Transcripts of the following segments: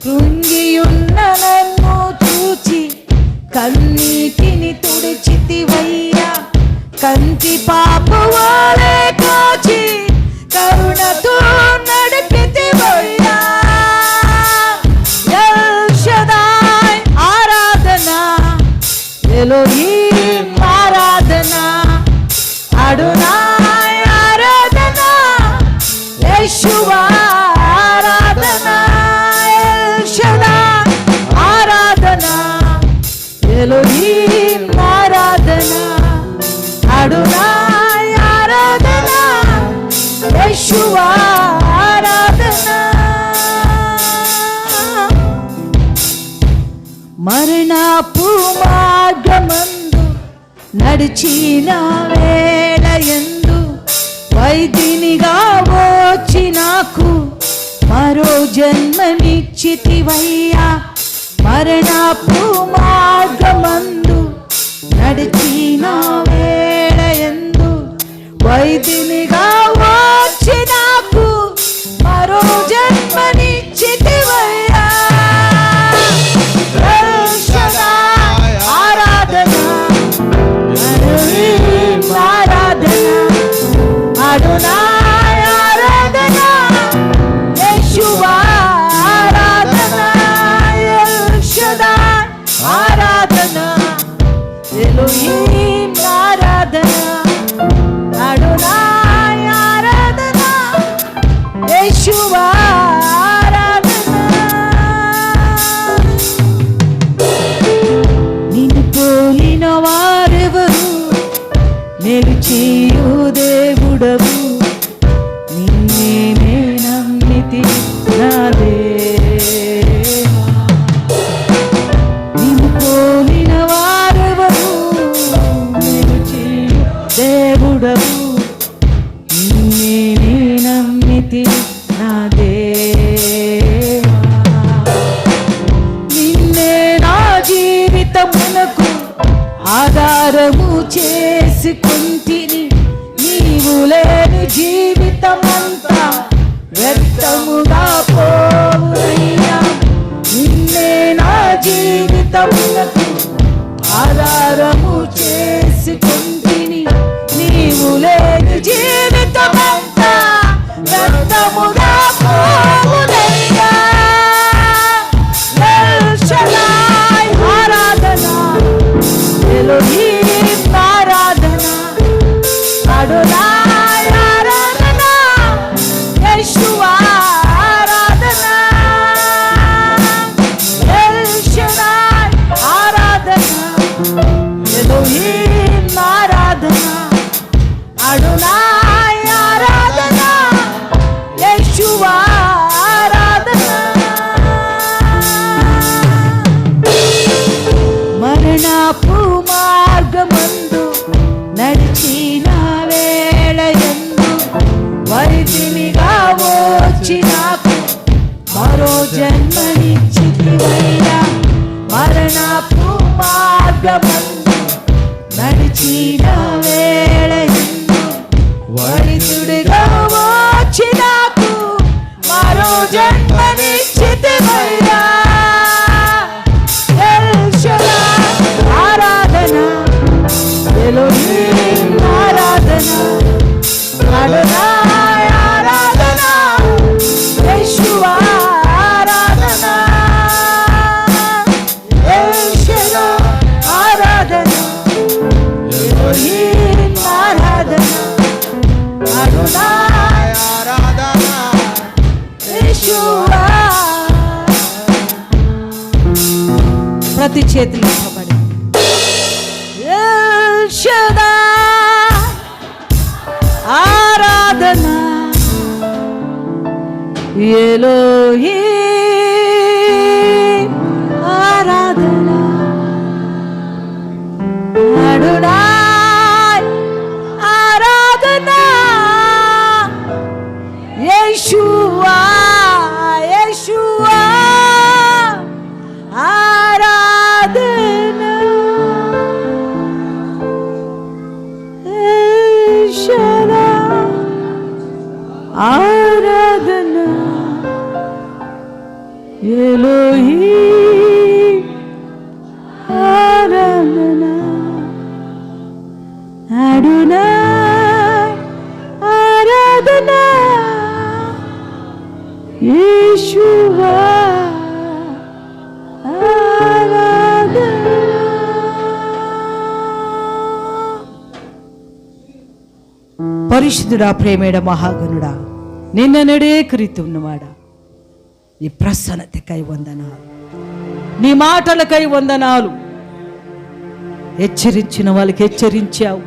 కృంగియున్న నన్ను చూచి కన్నీటిని తుడిచితివయ్యా. కంటి పాపు వలె కాచి కరుణతో నడిపితివయ్యా. ఎల్ షదాయ్ ఆరాధన, ఎలోహీం ఆరాధన, అడోనాయ్ ఆరాధన, యెషువా ఆరాధన. ఎల్ షదాయ్ ఆరాధన, ఎలోహీం ఆరాధన, అడోనాయ్ ఆరాధన, యెషువా ఆరాధన. మరణపు మార్గమందు నడిచిన వేళయందు వైద్యునిగా వచ్చి నాకు మరో జన్మనిచ్చితివయ్యా. మరణపు మార్గమందు నడిచిన వేళయందు వైద్యునిగా వచ్చి నాకు మరో జన్మనిచ్చితివయ్యా. ఆరాధన, ఆరాధన, అడోనాయ్ ఆరాధన, యెషువా ఆరాధన. ఎల్ షదాయ్ ఆరాధన, ఎలోహీం ఆరాధన, అడోనాయ్ ఆరాధన, యెషువా ఆరాధన. నిన్ను పోలిన వారెవరు, నిలిచియు దేవుడవు, నిన్నే నమ్మితి నా దేవా. నిన్ను పోలిన వారెవరు, నిలిచియు దేవుడవు, నిన్నే నమ్మితి నా దేవా. నిన్నే నా జీవితమునకు ఆధారము చేసుకుంటిని. నీవు లేని జీవితమంతా వ్యర్థముగా పోవునయ్యా. నిన్నే నా జీవితమునకు ఆధారము చేసుకుంటిని. నీవు లేని జీవితమంతా వ్యర్థముగా పోవునయ్యా. ఎల్ షదాయ్ ఆరాధన, ఎలోహీం ఆరాధన, అడోనాయ్ ఆరాధన, యెషువా ఆరాధన. ఎల్ షదాయ్ ఆరాధన, ఎలోహీం ఆరాధన, అడోనాయ్ ఆరాధన, యెషువా ఆరాధన. మరణపు మార్గమందు నడిచిన వేళయందు వైద్యునిగా వచ్చి నాకు మరో జన్మనిచ్చితివయ్యా. మరణపు మార్గమందు నడిచిన వేళయందు వైద్యుడిగా వచ్చి నాకు మరో జన్మనిచ్చితివయ్యా. ఆరాధన, ఎలోహీం ఆరాధన, అడోనాయ్ ఆరాధన, యెషువా ఆరాధన. ఎల్ షదాయ్ ఆరాధన, ఎలోహీం ఆరాధన, అడోనాయ్ ఆరాధన, యెషువా. ప్రతి చేతులు ఇవ్వబడి ఎల్ షదాయ్ ఆరాధన, ఎలోహీం ఆరాధన, అడోనాయ్ ఆరాధన, యెషువా యెషువా ఆరాధన. ఎల్ షదాయ్ ఆరాధన, ఎలోహీం ఆరాధన అడోనాయ్ ఆరాధన యేషువా ఆరాధన. పరిశుద్ధుడా, ప్రేమేడ మహాగణుడా, నిన్న నడే క్రీతు ఉన్నవాడా, నీ ప్రసన్నతకై వందనాలు, నీ మాటలకై వందనాలు. హెచ్చరించిన వాళ్ళకి హెచ్చరించావు,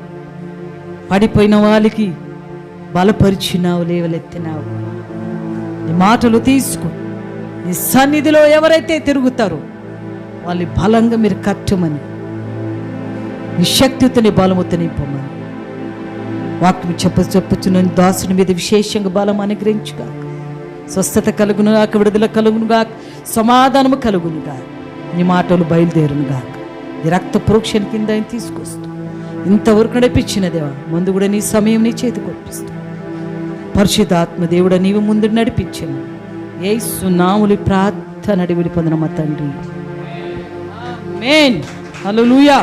పడిపోయిన వాళ్ళకి బలపరిచినావు, లేవలెత్తినావు. నీ మాటలు తీసుకు నీ సన్నిధిలో ఎవరైతే తిరుగుతారో వాళ్ళు బలంగా మీరు కట్టమని, నీ శక్తితో నీ బలముతో నింపమని వాక్యం చెప్పుచున్న దాసుని మీద విశేషంగా బలం అనుగ్రహించుగా, స్వస్థత కలుగునుగాక, విడుదల కలుగునుగాక, సమాధానము కలుగునుగాక, నీ మాటలు బయలుదేరునుగాక. నీ రక్త ప్రోక్షణ కింద ఆయన తీసుకొస్తూ ఇంతవరకు నడిపించిన దేవా, ముందు కూడా నీ సమయం నీ చేతి కొట్టిస్తూ పరిశుద్ధాత్మ దేవుడా, నీవు ముందు నడిపించను. యేసు నామములో ప్రార్థన అడిగి పొందిన మా తండ్రి, ఆమేన్. హల్లెలూయా.